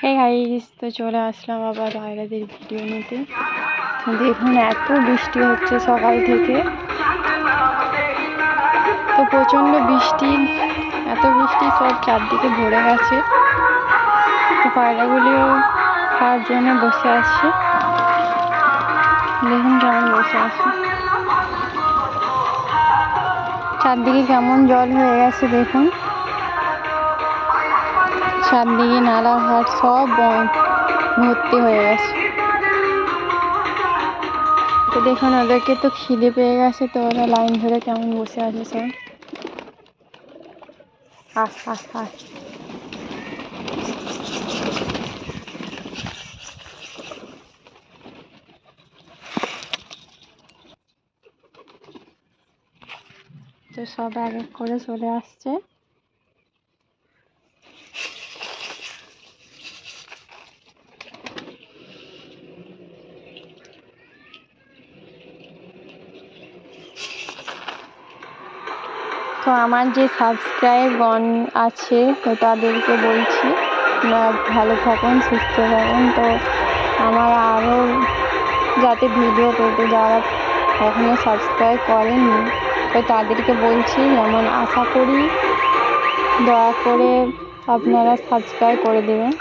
Hey guys, তো চলে আসলাম আবার আয়রাদের ভিডিও নিতে। তো দেখুন, এত বৃষ্টি হচ্ছে সকাল থেকে। তো প্রচণ্ড বৃষ্টি, এত বৃষ্টি, সব চারদিকে ভরে গেছে। তো পায়রাগুলিও খাওয়ার জন্য বসে আছে। দেখুন কেমন বসে আছে, চারদিকে কেমন জল হয়ে গেছে। দেখুন চারদিকে নালাঘাট সব ভর্তি হয়ে গেছে। তো দেখুন, ওদেরকে তো খিদে পেয়ে গেছে, তো ওরা লাইন ধরে কেমন বসে আছে সব। আস আস আস তো সব এক এক করে চলে আসছে। তো আমার যে সাবস্ক্রাইবগণ আছে, তো তাদেরকে বলছি ভালো থাকুন, সুস্থ থাকুন। তো আমার আরও যাতে ভিডিও পেতে যারা এখনও সাবস্ক্রাইব করেননি, তো তাদেরকে বলছি, যেমন আশা করি দয়া করে আপনারা সাবস্ক্রাইব করে দেবেন।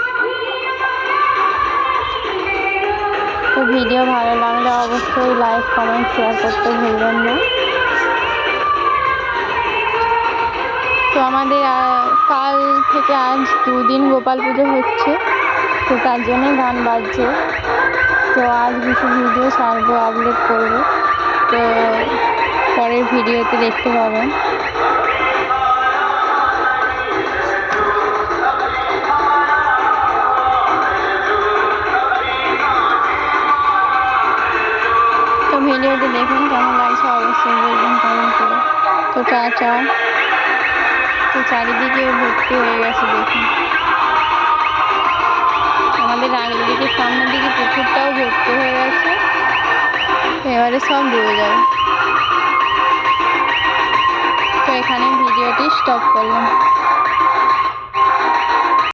তো ভিডিও ভালো লাগলে অবশ্যই লাইক, কমেন্ট, শেয়ার করতে ভুলবেন না। তো আমাদের কাল থেকে আজ 2 দিন গোপাল পুজো হচ্ছে, তো তার জন্য গান বাজছে। তো আজ কিছু ভিডিও ছাড়বো, আপলোড করবো, তো পরের ভিডিওতে দেখতে পাবেন। তো ভিডিওটি দেখুন, কেমন লাগছে অবশ্যই বলবেন কমেন্ট করে। তো টাটা। তো চারিদিকে ভর্তি হয়ে গেছে। দেখুন আমাদের আগের দিকে, সামনের দিকে পুকুরটাও ভর্তি হয়ে গেছে। তো এবারে সব ডুবে যাবে। তো এখানে ভিডিওটি স্টপ করলাম।